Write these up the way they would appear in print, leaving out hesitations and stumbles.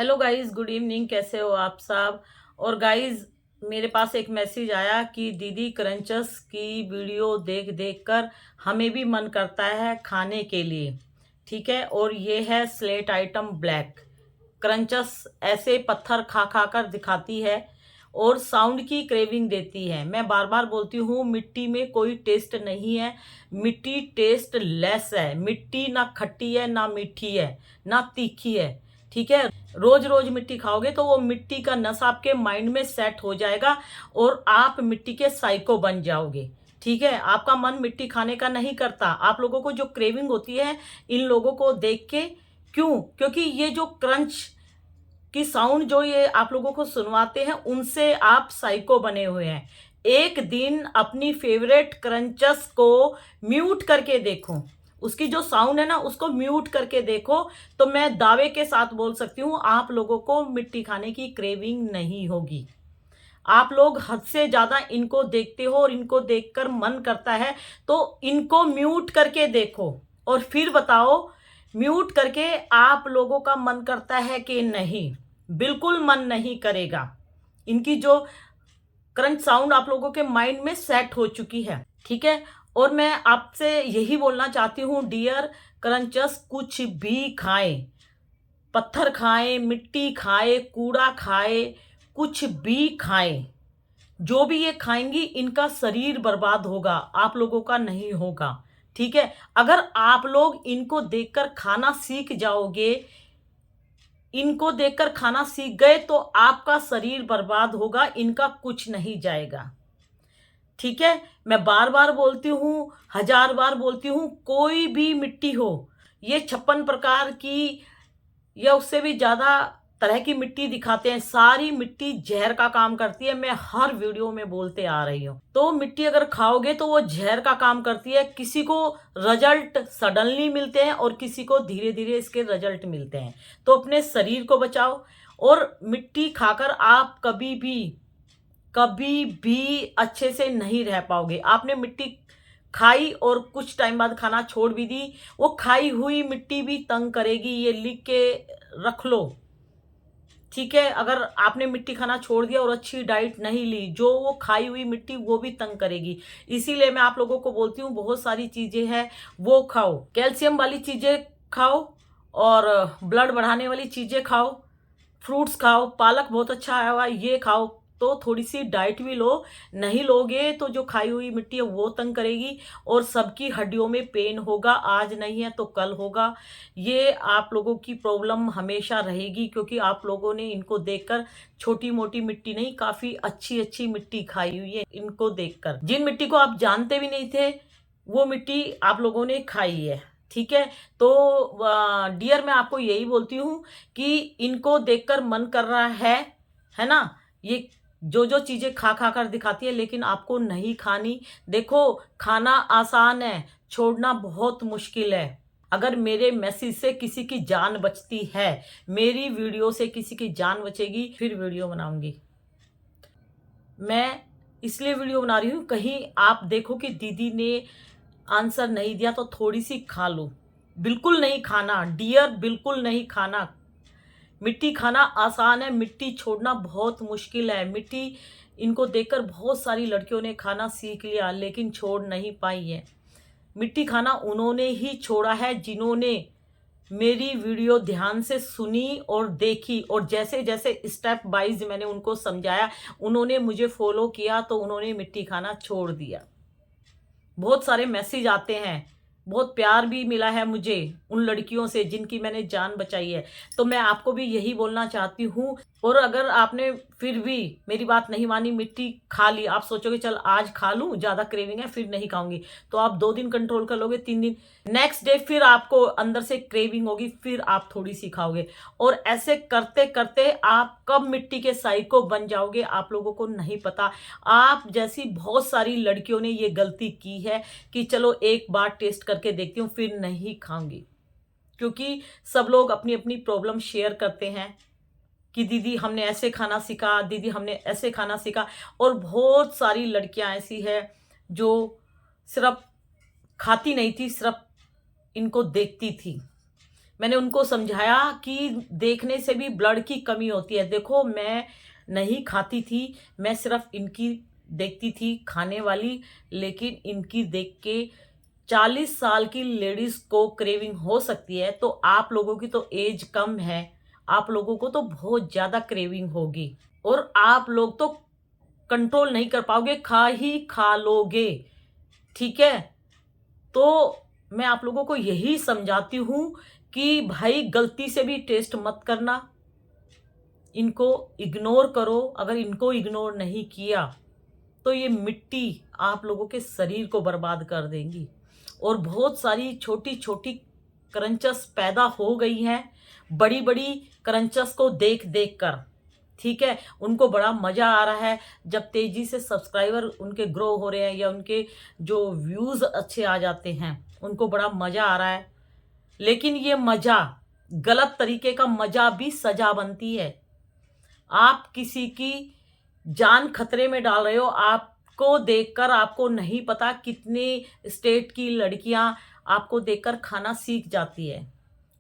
Hello guys, good evening. कैसे हो आप सब। और गाइस, मेरे पास एक मैसेज आया कि दीदी क्रंचस की वीडियो देख देख कर हमें भी मन करता है खाने के लिए। ठीक है, और ये है स्लेट आइटम ब्लैक क्रंचस। ऐसे पत्थर खा खा कर दिखाती है और साउंड की क्रेविंग देती है। मैं बार बार बोलती हूँ, मिट्टी में कोई टेस्ट नहीं है, मिट्टी टेस्ट लेस है। मिट्टी ना खट्टी है, ना मीठी है, ना तीखी है। ठीक है, रोज रोज मिट्टी खाओगे तो वो मिट्टी का नशा आपके माइंड में सेट हो जाएगा और आप मिट्टी के साइको बन जाओगे। ठीक है, आपका मन मिट्टी खाने का नहीं करता। आप लोगों को जो क्रेविंग होती है इन लोगों को देख के, क्यों? क्योंकि ये जो क्रंच की साउंड जो ये आप लोगों को सुनवाते हैं उनसे आप साइको बने हुए हैं। एक दिन अपनी फेवरेट क्रंचस को म्यूट करके देखो, उसकी जो साउंड है ना उसको म्यूट करके देखो, तो मैं दावे के साथ बोल सकती हूँ आप लोगों को मिट्टी खाने की क्रेविंग नहीं होगी। आप लोग हद से ज्यादा इनको देखते हो और इनको देखकर मन करता है, तो इनको म्यूट करके देखो और फिर बताओ म्यूट करके आप लोगों का मन करता है कि नहीं। बिल्कुल मन नहीं करेगा। इनकी जो करंट साउंड आप लोगों के माइंड में सेट हो चुकी है। ठीक है, और मैं आपसे यही बोलना चाहती हूँ, डियर क्रंचस, कुछ भी खाएं, पत्थर खाएं, मिट्टी खाए, कूड़ा खाए, कुछ भी खाएं, जो भी ये खाएंगी इनका शरीर बर्बाद होगा, आप लोगों का नहीं होगा। ठीक है, अगर आप लोग इनको देखकर खाना सीख जाओगे, इनको देखकर खाना सीख गए, तो आपका शरीर बर्बाद होगा, इनका कुछ नहीं जाएगा। ठीक है, मैं बार बार बोलती हूँ, हजार बार बोलती हूँ, कोई भी मिट्टी हो, ये 56 प्रकार की या उससे भी ज्यादा तरह की मिट्टी दिखाते हैं, सारी मिट्टी जहर का काम करती है। मैं हर वीडियो में बोलते आ रही हूँ, तो मिट्टी अगर खाओगे तो वो जहर का काम करती है। किसी को रिजल्ट सडनली मिलते हैं और किसी को धीरे धीरे इसके रिजल्ट मिलते हैं। तो अपने शरीर को बचाओ, और मिट्टी खाकर आप कभी भी अच्छे से नहीं रह पाओगे। आपने मिट्टी खाई और कुछ टाइम बाद खाना छोड़ भी दी, वो खाई हुई मिट्टी भी तंग करेगी, ये लिख के रख लो। ठीक है, अगर आपने मिट्टी खाना छोड़ दिया और अच्छी डाइट नहीं ली, जो वो खाई हुई मिट्टी वो भी तंग करेगी। इसीलिए मैं आप लोगों को बोलती हूँ, बहुत सारी चीजें हैं वो खाओ, कैल्शियम वाली चीजें खाओ और ब्लड बढ़ाने वाली चीजें खाओ, फ्रूट्स खाओ, पालक बहुत अच्छा आया हुआ है, ये खाओ। तो थोड़ी सी डाइट भी लो, नहीं लोगे तो जो खाई हुई मिट्टी है वो तंग करेगी और सबकी हड्डियों में पेन होगा, आज नहीं है तो कल होगा। ये आप लोगों की प्रॉब्लम हमेशा रहेगी, क्योंकि आप लोगों ने इनको देखकर छोटी मोटी मिट्टी नहीं, काफी अच्छी अच्छी मिट्टी खाई हुई है इनको देखकर। जिन मिट्टी को आप जानते भी नहीं थे वो मिट्टी आप लोगों ने खाई है। ठीक है, तो डियर मैं आपको यही बोलती हूँ कि इनको देखकर मन कर रहा है ना, ये जो जो चीजें खा खा कर दिखाती है, लेकिन आपको नहीं खानी। देखो, खाना आसान है, छोड़ना बहुत मुश्किल है। अगर मेरे मैसेज से किसी की जान बचती है, मेरी वीडियो से किसी की जान बचेगी, फिर वीडियो बनाऊंगी। मैं इसलिए वीडियो बना रही हूँ, कहीं आप देखो कि दीदी ने आंसर नहीं दिया तो थोड़ी सी खा लो। बिल्कुल नहीं खाना डियर, बिल्कुल नहीं खाना। मिट्टी खाना आसान है, मिट्टी छोड़ना बहुत मुश्किल है। मिट्टी इनको देखकर बहुत सारी लड़कियों ने खाना सीख लिया लेकिन छोड़ नहीं पाई है। मिट्टी खाना उन्होंने ही छोड़ा है जिन्होंने मेरी वीडियो ध्यान से सुनी और देखी, और जैसे जैसे स्टेप वाइज मैंने उनको समझाया, उन्होंने मुझे फॉलो किया, तो उन्होंने मिट्टी खाना छोड़ दिया। बहुत सारे मैसेज आते हैं, बहुत प्यार भी मिला है मुझे उन लड़कियों से जिनकी मैंने जान बचाई है। तो मैं आपको भी यही बोलना चाहती हूँ। और अगर आपने फिर भी मेरी बात नहीं मानी, मिट्टी खा ली, आप सोचोगे चल आज खा लूं, ज्यादा क्रेविंग है फिर नहीं खाऊंगी, तो आप 2 दिन कंट्रोल कर लोगे, 3 दिन, नेक्स्ट डे फिर आपको अंदर से क्रेविंग होगी, फिर आप थोड़ी सी खाओगे। और ऐसे करते करते आप कब मिट्टी के साइको बन जाओगे आप लोगों को नहीं पता। आप जैसी बहुत सारी लड़कियों ने ये गलती की है कि चलो एक बार टेस्ट करके देखती हूँ फिर नहीं खाऊंगी, क्योंकि सब लोग अपनी अपनी प्रॉब्लम शेयर करते हैं कि दीदी हमने ऐसे खाना सीखा, दीदी हमने ऐसे खाना सीखा। और बहुत सारी लड़कियां ऐसी है जो सिर्फ खाती नहीं थी, सिर्फ इनको देखती थी। मैंने उनको समझाया कि देखने से भी ब्लड की कमी होती है। देखो, मैं नहीं खाती थी, मैं सिर्फ इनकी देखती थी खाने वाली, लेकिन इनकी देख के 40 साल की लेडीज को क्रेविंग हो सकती है, तो आप लोगों की तो एज कम है, आप लोगों को तो बहुत ज़्यादा क्रेविंग होगी और आप लोग तो कंट्रोल नहीं कर पाओगे, खा ही खा लोगे, ठीक है? तो मैं आप लोगों को यही समझाती हूँ कि भाई गलती से भी टेस्ट मत करना, इनको इग्नोर करो। अगर इनको इग्नोर नहीं किया तो ये मिट्टी आप लोगों के शरीर को बर्बाद कर देंगी। और बहुत सारी छोटी-छोटी क्रंचेस पैदा हो गई हैं, बड़ी-बड़ी क्रंचेस को देख-देख कर, ठीक है? उनको बड़ा मज़ा आ रहा है, जब तेज़ी से सब्सक्राइबर उनके ग्रो हो रहे हैं या उनके जो व्यूज़ अच्छे आ जाते हैं, उनको बड़ा मज़ा आ रहा है। लेकिन ये मज़ा, गलत तरीके का मज़ा भी सज़ा बनती है। आप किसी की जान खतरे में डाल रहे हो, आपको देखकर आपको नहीं पता कितने स्टेट की लड़कियां आपको देखकर खाना सीख जाती है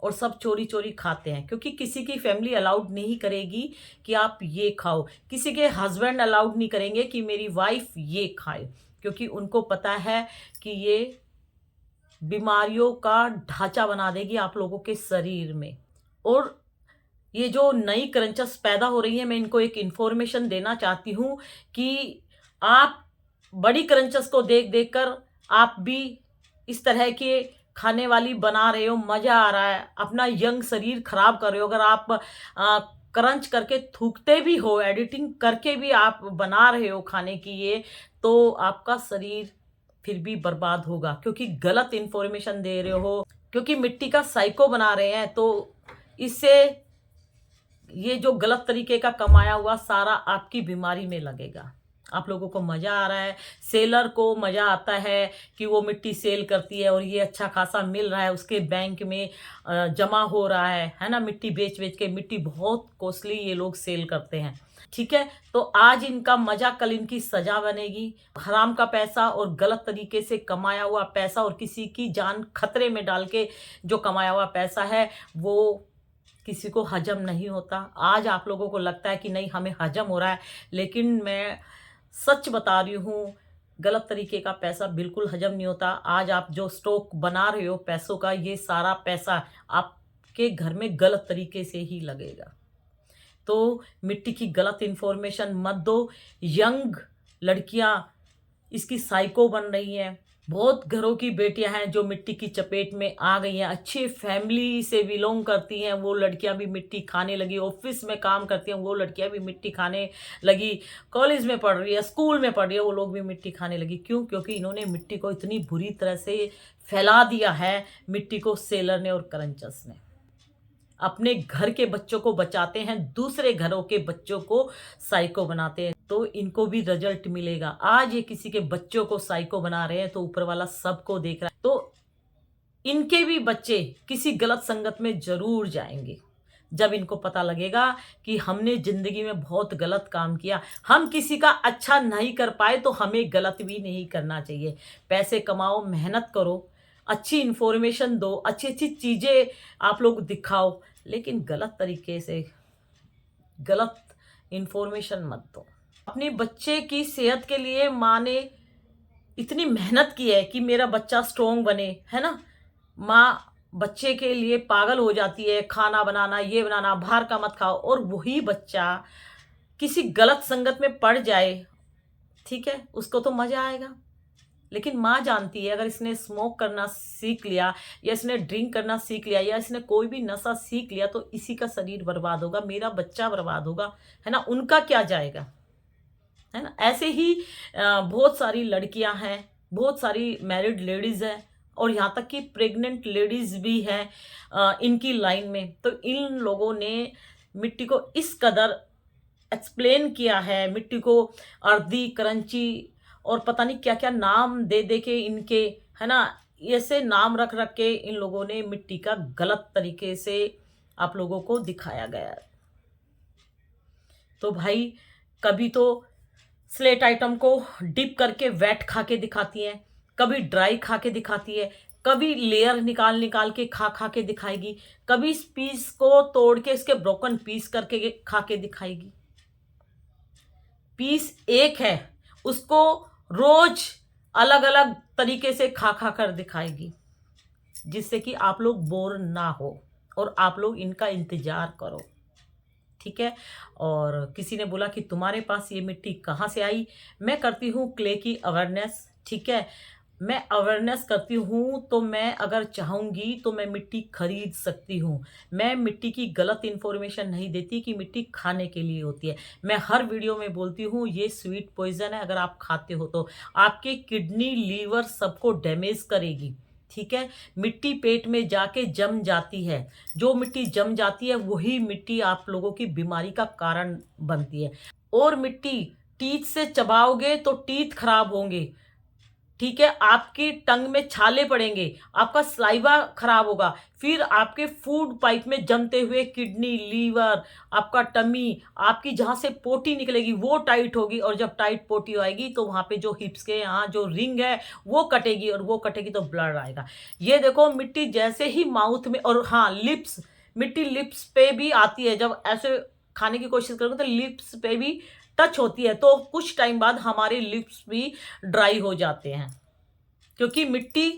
और सब चोरी-चोरी खाते हैं, क्योंकि किसी की फैमिली अलाउड नहीं करेगी कि आप ये खाओ, किसी के हस्बैंड अलाउड नहीं करेंगे कि मेरी वाइफ ये खाए, क्योंकि उनको पता है कि ये बीमारियों का ढांचा बना देगी आप लोगों के शरीर में। और ये जो नई क्रंचेस पैदा हो रही हैं, मैं इनको एक इन्फॉर्मेशन देना चाहती हूँ कि आप बड़ी क्रंचेस को देख-देख कर आप भी इस तरह के खाने वाली बना रहे हो, मज़ा आ रहा है, अपना यंग शरीर खराब कर रहे हो। अगर आप क्रंच करके थूकते भी हो, एडिटिंग करके भी आप बना रहे हो खाने की ये, तो आपका शरीर फिर भी बर्बाद होगा, क्योंकि गलत इन्फॉर्मेशन दे रहे हो, क्योंकि मिट्टी का साइको बना रहे हैं। तो इससे ये जो गलत तरीके का कमाया हुआ सारा आपकी बीमारी में लगेगा। आप लोगों को मज़ा आ रहा है, सेलर को मज़ा आता है कि वो मिट्टी सेल करती है और ये अच्छा खासा मिल रहा है, उसके बैंक में जमा हो रहा है ना? मिट्टी बेच-बेच के, मिट्टी बहुत कॉस्टली ये लोग सेल करते हैं, ठीक है? तो आज इनका मज़ा, कल इनकी सज़ा बनेगी। हराम का पैसा और गलत तरीके से कमाया हुआ पैसा और किसी की जान खतरे में डाल के जो कमाया हुआ पैसा है, वो किसी को हजम नहीं होता। आज आप लोगों को लगता है कि नहीं हमें हजम हो रहा है, लेकिन मैं सच बता रही हूँ, गलत तरीके का पैसा बिल्कुल हजम नहीं होता। आज आप जो स्टॉक बना रहे हो पैसों का, ये सारा पैसा आपके घर में गलत तरीके से ही लगेगा। तो मिट्टी की गलत इन्फॉर्मेशन मत दो। यंग लड़कियां इसकी साइको बन रही हैं। बहुत घरों की बेटियां हैं जो मिट्टी की चपेट में आ गई हैं। अच्छी फैमिली से बिलोंग करती हैं, वो लड़कियां भी मिट्टी खाने लगी। ऑफिस में काम करती हैं, वो लड़कियां भी मिट्टी खाने लगी। कॉलेज में पढ़ रही है, स्कूल में पढ़ रही है, वो लोग भी मिट्टी खाने लगी। क्यों? क्योंकि इन्होंने मिट्टी को इतनी बुरी तरह से फैला दिया है, मिट्टी को सेलर ने और क्रंचेस ने। अपने घर के बच्चों को बचाते हैं, दूसरे घरों के बच्चों को साइको बनाते हैं, तो इनको भी रिजल्ट मिलेगा। आज ये किसी के बच्चों को साइको बना रहे हैं, तो ऊपर वाला सबको देख रहा है, तो इनके भी बच्चे किसी गलत संगत में जरूर जाएंगे। जब इनको पता लगेगा कि हमने जिंदगी में बहुत गलत काम किया, हम किसी का अच्छा नहीं कर पाए, तो हमें गलत भी नहीं करना चाहिए। पैसे कमाओ, मेहनत करो, अच्छी इन्फॉर्मेशन दो, अच्छी अच्छी चीज़ें आप लोग दिखाओ, लेकिन गलत तरीके से गलत इन्फॉर्मेशन मत दो। अपने बच्चे की सेहत के लिए माँ ने इतनी मेहनत की है कि मेरा बच्चा स्ट्रोंग बने, है ना? माँ बच्चे के लिए पागल हो जाती है, खाना बनाना, ये बनाना, बाहर का मत खाओ, और वही बच्चा किसी गलत संगत में पड़ जाए, ठीक है? उसको तो मज़ा आएगा, लेकिन माँ जानती है अगर इसने स्मोक करना सीख लिया या इसने ड्रिंक करना सीख लिया या इसने कोई भी नशा सीख लिया, तो इसी का शरीर बर्बाद होगा, मेरा बच्चा बर्बाद होगा, है ना? उनका क्या जाएगा, है ना? ऐसे ही बहुत सारी लड़कियां हैं, बहुत सारी मैरिड लेडीज़ हैं, और यहाँ तक कि प्रेग्नेंट लेडीज़ भी हैं इनकी लाइन में। तो इन लोगों ने मिट्टी को इस कदर एक्सप्लेन किया है, मिट्टी को अर्दी, क्रंची और पता नहीं क्या-क्या नाम दे दे के इनके, है ना? ऐसे नाम रख रख के इन लोगों ने मिट्टी का गलत तरीके से आप लोगों को दिखाया गया है। तो भाई कभी तो स्लेट आइटम को डिप करके वेट खा के दिखाती हैं, कभी ड्राई खा के दिखाती है, कभी लेयर निकाल निकाल के खा खा के दिखाएगी, कभी इस पीस को तोड़ के इसके ब्रोकन पीस करके खा के दिखाएगी। पीस एक है, उसको रोज अलग अलग तरीके से खा खा कर दिखाएगी, जिससे कि आप लोग बोर ना हो और आप लोग इनका इंतजार करो। ठीक है। और किसी ने बोला कि तुम्हारे पास ये मिट्टी कहाँ से आई। मैं करती हूँ क्ले की अवेयरनेस। ठीक है। मैं अवेयरनेस करती हूँ, तो मैं अगर चाहूँगी तो मैं मिट्टी खरीद सकती हूँ। मैं मिट्टी की गलत इन्फॉर्मेशन नहीं देती कि मिट्टी खाने के लिए होती है। मैं हर वीडियो में बोलती हूँ ये स्वीट पॉइजन है, अगर आप खाते हो तो आपके किडनी लीवर सबको डैमेज करेगी। ठीक है। मिट्टी पेट में जाके जम जाती है। जो मिट्टी जम जाती है वही मिट्टी आप लोगों की बीमारी का कारण बनती है। और मिट्टी टीथ से चबाओगे तो टीथ खराब होंगे। ठीक है। आपकी टंग में छाले पड़ेंगे, आपका सलाइवा खराब होगा, फिर आपके फूड पाइप में जमते हुए किडनी लीवर, आपका टमी, आपकी जहां से पोटी निकलेगी वो टाइट होगी, और जब टाइट पोटी आएगी तो वहां पे जो हिप्स के यहाँ जो रिंग है वो कटेगी, और वो कटेगी तो ब्लड आएगा। ये देखो मिट्टी जैसे ही माउथ में, और हाँ लिप्स, मिट्टी लिप्स पे भी आती है। जब ऐसे खाने की कोशिश करोगे तो लिप्स पे भी टच होती है, तो कुछ टाइम बाद हमारे लिप्स भी ड्राई हो जाते हैं, क्योंकि मिट्टी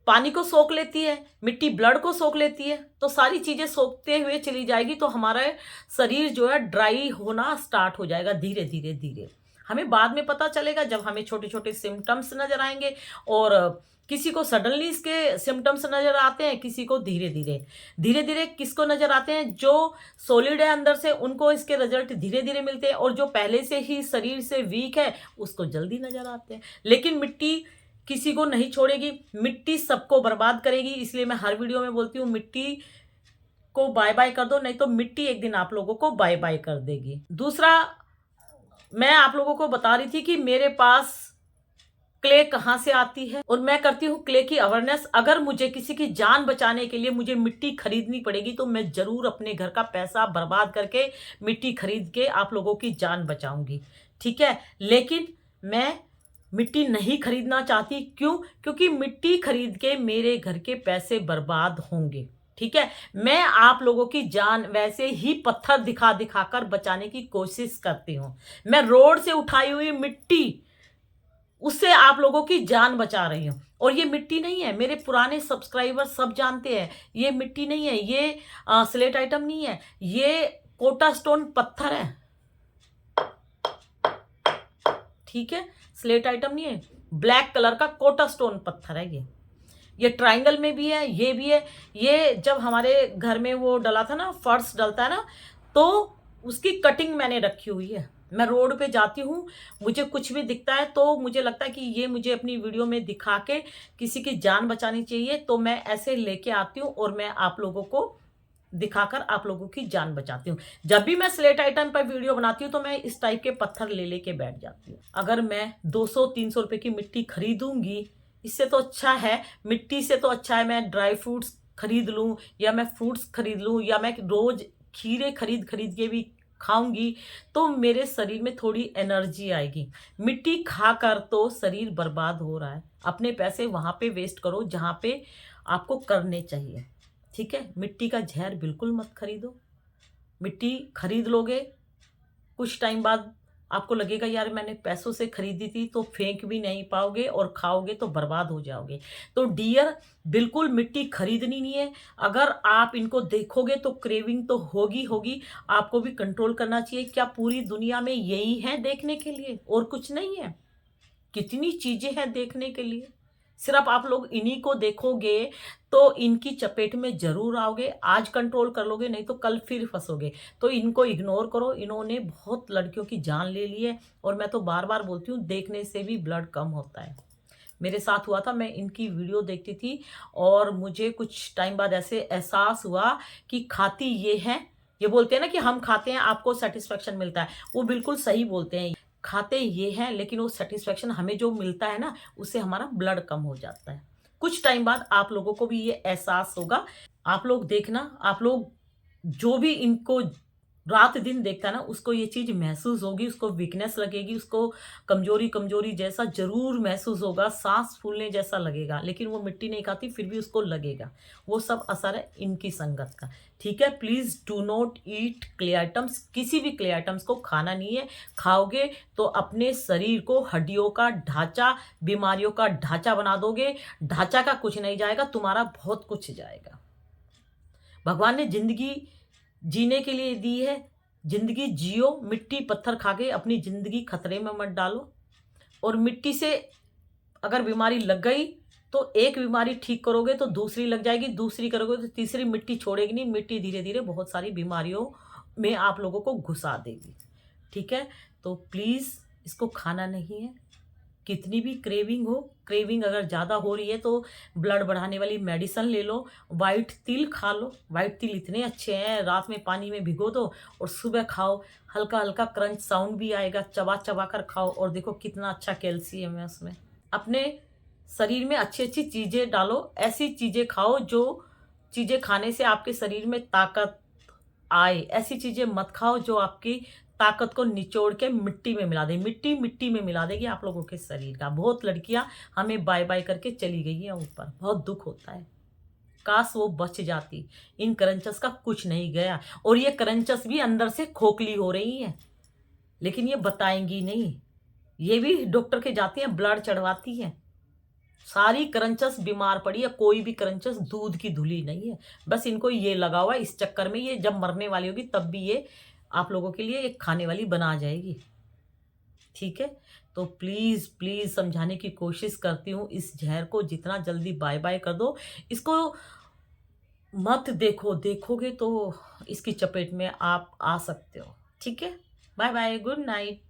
पानी को सोख लेती है, मिट्टी ब्लड को सोख लेती है, तो सारी चीजें सोखते हुए चली जाएगी, तो हमारा शरीर जो है ड्राई होना स्टार्ट हो जाएगा धीरे धीरे धीरे। हमें बाद में पता चलेगा जब हमें छोटे छोटे सिम्टम्स नजर आएंगे, और किसी को सडनली इसके सिम्टम्स नजर आते हैं, किसी को धीरे धीरे। धीरे धीरे किसको नजर आते हैं? जो सॉलिड है अंदर से, उनको इसके रिजल्ट धीरे धीरे मिलते हैं, और जो पहले से ही शरीर से वीक है उसको जल्दी नजर आते हैं। लेकिन मिट्टी किसी को नहीं छोड़ेगी, मिट्टी सबको बर्बाद करेगी। इसलिए मैं हर वीडियो में बोलती हूँ मिट्टी को बाय बाय कर दो, नहीं तो मिट्टी एक दिन आप लोगों को बाय बाय कर देगी। दूसरा, मैं आप लोगों को बता रही थी कि मेरे पास क्ले कहाँ से आती है, और मैं करती हूँ क्ले की अवेयरनेस। अगर मुझे किसी की जान बचाने के लिए मुझे मिट्टी खरीदनी पड़ेगी तो मैं जरूर अपने घर का पैसा बर्बाद करके मिट्टी खरीद के आप लोगों की जान बचाऊंगी। ठीक है। लेकिन मैं मिट्टी नहीं खरीदना चाहती। क्यों? क्योंकि मिट्टी खरीद के मेरे घर के पैसे बर्बाद होंगे। ठीक है। मैं आप लोगों की जान वैसे ही पत्थर दिखा दिखाकर बचाने की कोशिश करती हूँ। मैं रोड से उठाई हुई मिट्टी, उससे आप लोगों की जान बचा रही हूँ। और ये मिट्टी नहीं है, मेरे पुराने सब्सक्राइबर सब जानते हैं, ये मिट्टी नहीं है, ये स्लेट आइटम नहीं है, ये कोटा स्टोन पत्थर है। ठीक है। स्लेट आइटम नहीं है, ब्लैक कलर का कोटा स्टोन पत्थर है ये ट्रायंगल में भी है, ये भी है। ये जब हमारे घर में वो डला था ना, फर्श डलता है ना, तो उसकी कटिंग मैंने रखी हुई है। मैं रोड पे जाती हूँ, मुझे कुछ भी दिखता है तो मुझे लगता है कि ये मुझे अपनी वीडियो में दिखा के किसी की जान बचानी चाहिए, तो मैं ऐसे लेके आती हूँ और मैं आप लोगों को दिखाकर आप लोगों की जान बचाती हूँ। जब भी मैं स्लेट आइटम पर वीडियो बनाती हूँ तो मैं इस टाइप के पत्थर ले लेके बैठ जाती हूँ। अगर मैं 200-300 रुपए की मिट्टी खरीदूंगी, इससे तो अच्छा है, मिट्टी से तो अच्छा है मैं ड्राई फ्रूट्स खरीद लूँ, या मैं फ्रूट्स खरीद लूँ, या मैं रोज खीरे खरीद खरीद के भी खाऊंगी, तो मेरे शरीर में थोड़ी एनर्जी आएगी। मिट्टी खाकर तो शरीर बर्बाद हो रहा है। अपने पैसे वहां पे वेस्ट करो जहां पे आपको करने चाहिए। ठीक है। मिट्टी का जहर बिल्कुल मत खरीदो। मिट्टी खरीद लोगे, कुछ टाइम बाद आपको लगेगा यार मैंने पैसों से खरीदी थी, तो फेंक भी नहीं पाओगे, और खाओगे तो बर्बाद हो जाओगे। तो डियर, बिल्कुल मिट्टी खरीदनी नहीं है। अगर आप इनको देखोगे तो क्रेविंग तो होगी होगी, आपको भी कंट्रोल करना चाहिए। क्या पूरी दुनिया में यही है देखने के लिए, और कुछ नहीं है? कितनी चीजें हैं देखने के लिए। सिर्फ आप लोग इन्हीं को देखोगे तो इनकी चपेट में जरूर आओगे। आज कंट्रोल कर लोगे, नहीं तो कल फिर फंसोगे। तो इनको इग्नोर करो। इन्होंने बहुत लड़कियों की जान ले ली है, और मैं तो बार बार बोलती हूँ देखने से भी ब्लड कम होता है। मेरे साथ हुआ था, मैं इनकी वीडियो देखती थी और मुझे कुछ टाइम बाद ऐसे एहसास हुआ कि खाती ये हैं। ये बोलते हैं ना कि हम खाते हैं आपको सेटिस्फेक्शन मिलता है, वो बिल्कुल सही बोलते हैं। खाते ये हैं, लेकिन वो सेटिस्फेक्शन हमें जो मिलता है ना, उससे हमारा ब्लड कम हो जाता है। कुछ टाइम बाद आप लोगों को भी ये एहसास होगा। आप लोग देखना, आप लोग जो भी इनको रात दिन देखता है ना, उसको ये चीज़ महसूस होगी, उसको वीकनेस लगेगी, उसको कमज़ोरी-कमज़ोरी जैसा ज़रूर महसूस होगा, साँस फूलने जैसा लगेगा, लेकिन वो मिट्टी नहीं खाती फिर भी उसको लगेगा। वो सब असर है इनकी संगत का, ठीक है? Please do not eat clay items, किसी भी क्ले आइटम्स को खाना नहीं है। खाओगे तो अपने शरीर को हड्डियों का ढाँचा, बीमारियों का ढाँचा बना दोगे। ढाँचा का कुछ नहीं जाएगा, तुम्हारा बहुत कुछ जाएगा। भगवान ने ज़िंदगी जीने के लिए दी है, ज़िंदगी जियो, मिट्टी पत्थर खा के अपनी ज़िंदगी खतरे में मत डालो। और मिट्टी से अगर बीमारी लग गई, तो एक बीमारी ठीक करोगे तो दूसरी लग जाएगी, दूसरी करोगे तो तीसरी, मिट्टी छोड़ेगी नहीं, मिट्टी धीरे-धीरे बहुत सारी बीमारियों में आप लोगों को घुसा देगी, ठीक है? तो प्लीज़ इसको खाना नहीं है। कितनी भी क्रेविंग हो, क्रेविंग अगर ज़्यादा हो रही है तो ब्लड बढ़ाने वाली मेडिसिन ले लो, व्हाइट तिल खा लो, व्हाइट तिल इतने अच्छे हैं, रात में पानी में भिगो दो और सुबह खाओ, हल्का-हल्का क्रंच साउंड भी आएगा, चबा-चबा कर खाओ और देखो कितना अच्छा कैल्शियम है उसमें। अपने शरीर में अच्छी-अच्छी चीज़ें डालो, ऐसी चीज़ें खाओ जो चीज़ें खाने से आपके शरीर में ताकत आए, ऐसी चीज़ें मत खाओ जो आपकी ताकत को निचोड़ के मिट्टी में मिला दे। मिट्टी, मिट्टी में मिला देगी आप लोगों के शरीर का। बहुत लड़कियाँ हमें बाय-बाय करके चली गई हैं ऊपर, बहुत दुःख होता है। काश वो बच जाती। इन क्रंचेस का कुछ नहीं गया और ये क्रंचेस भी अंदर से खोखली हो रही हैं, लेकिन ये बताएँगी नहीं। ये भी डॉक्टर के जाती हैं, ब्लड चढ़वाती हैं। सारी क्रंचेस बीमार पड़ी है, कोई भी क्रंचेस दूध की धुली नहीं है। बस इनको ये लगा हुआ है, इस चक्कर में ये जब मरने वाली होगी तब भी ये आप लोगों के लिए एक खाने वाली बना जाएगी, ठीक है? तो प्लीज़, प्लीज़ समझाने की कोशिश करती हूँ, इस ज़हर को जितना जल्दी बाय-बाय कर दो। इसको मत देखो, देखोगे तो इसकी चपेट में आप आ सकते हो, ठीक है? Bye-bye, good night.